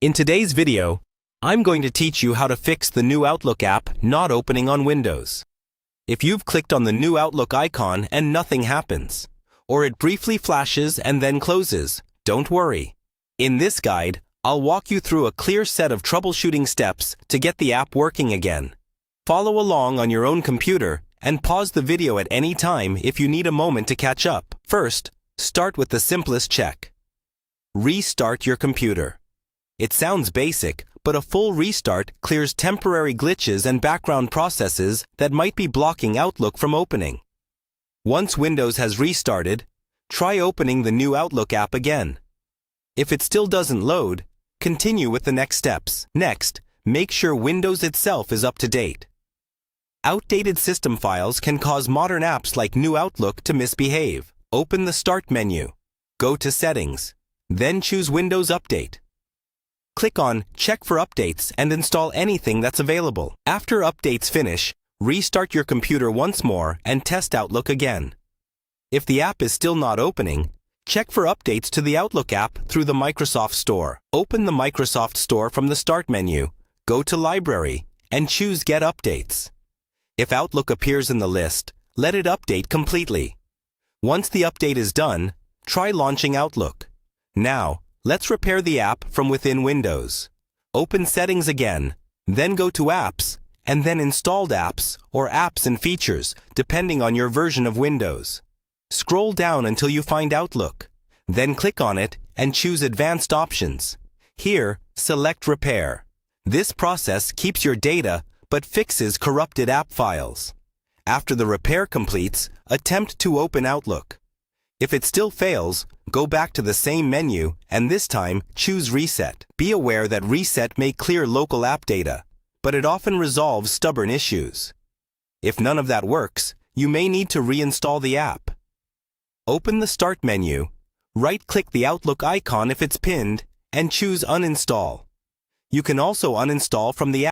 In today's video, I'm going to teach you how to fix the new Outlook app not opening on Windows. If you've clicked on the new Outlook icon and nothing happens, or it briefly flashes and then closes, don't worry. In this guide, I'll walk you through a clear set of troubleshooting steps to get the app working again. Follow along on your own computer and pause the video at any time if you need a moment to catch up. First, start with the simplest check. Restart your computer. It sounds basic, but a full restart clears temporary glitches and background processes that might be blocking Outlook from opening. Once Windows has restarted, try opening the new Outlook app again. If it still doesn't load, continue with the next steps. Next, make sure Windows itself is up to date. Outdated system files can cause modern apps like New Outlook to misbehave. Open the Start menu. Go to Settings. Then choose Windows Update. Click on Check for Updates and install anything that's available. After updates finish, restart your computer once more and test Outlook again. If the app is still not opening, check for updates to the Outlook app through the Microsoft Store. Open the Microsoft Store from the Start menu, go to Library, and choose Get Updates. If Outlook appears in the list, let it update completely. Once the update is done, try launching Outlook. Now, let's repair the app from within Windows. Open Settings again, then go to Apps, and then Installed Apps or Apps and Features, depending on your version of Windows. Scroll down until you find Outlook. Then click on it and choose Advanced Options. Here, select Repair. This process keeps your data but fixes corrupted app files. After the repair completes, attempt to open Outlook. If it still fails, go back to the same menu and this time choose Reset. Be aware that Reset may clear local app data, but it often resolves stubborn issues. If none of that works, you may need to reinstall the app. Open the Start menu, right-click the Outlook icon if it's pinned, and choose Uninstall. You can also uninstall from the app.